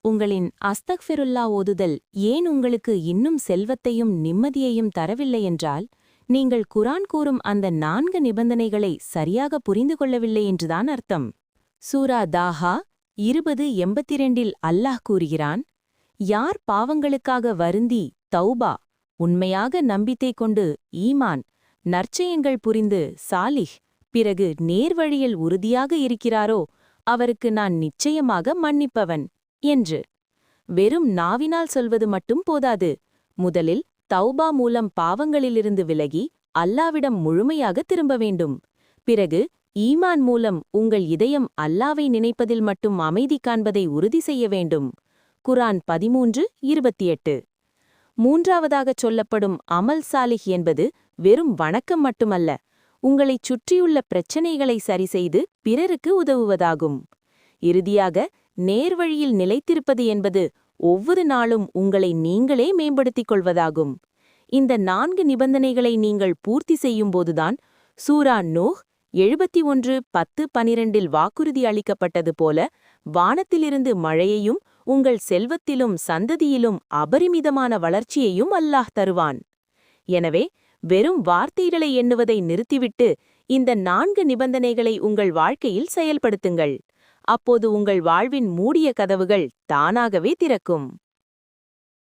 உங்களின் அஸ்தக்ஃபிருல்லா ஓதுதல் ஏன் உங்களுக்கு இன்னும் செல்வத்தையும் நிம்மதியையும் தரவில்லை என்றால், நீங்கள் குரான் கூறும் அந்த 4 நிபந்தனைகளை சரியாக புரிந்து கொள்ளவில்லை என்றுதான் அர்த்தம். சூரா தாஹா 20:82 அல்லாஹ் கூறுகிறான், யார் பாவங்களுக்காக வருந்தி தௌபா உண்மையாக நம்பிக்கை கொண்டு ஈமான் நற்செயங்கள் புரிந்து சாலிஹ் பிறகு நேர்வழியில் உறுதியாக இருக்கிறாரோ அவருக்கு நான் நிச்சயமாக மன்னிப்பவன் என்று. வெறும் நாவினால் சொல்வது மட்டும் போதாது. முதலில் தௌபா மூலம் பாவங்களிலிருந்து விலகி அல்லாவிடம் முழுமையாக திரும்ப வேண்டும். பிறகு ஈமான் மூலம் உங்கள் இதயம் அல்லாவை நினைப்பதில் மட்டும் அமைதி காண்பதை உறுதி செய்ய வேண்டும். குரான் 13:28. மூன்றாவதாகச் சொல்லப்படும் அமல் சாலிஹ் என்பது வெறும் வணக்கம் மட்டுமல்ல, உங்களைச் சுற்றியுள்ள பிரச்சனைகளை சரிசெய்து பிறருக்கு உதவுவதாகும். இறுதியாக நேர்வழியில் நிலைத்திருப்பது என்பது ஒவ்வொரு நாளும் உங்களை நீங்களே மேம்படுத்திக் கொள்வதாகும். இந்த 4 நிபந்தனைகளை நீங்கள் பூர்த்தி செய்யும்போதுதான் சூரா நூஹ் 71:10-12 வாக்குறுதி அளிக்கப்பட்டது போல வானத்திலிருந்து மழையையும் உங்கள் செல்வத்திலும் சந்ததியிலும் அபரிமிதமான வளர்ச்சியையும் அல்லாஹ் தருவான். எனவே வெறும் வார்த்தைகளை எண்ணுவதை நிறுத்திவிட்டு இந்த 4 நிபந்தனைகளை உங்கள் வாழ்க்கையில் செயல்படுத்துங்கள். அப்போது உங்கள் வாழ்வின் மூடிய கதவுகள் தானாகவே திறக்கும்.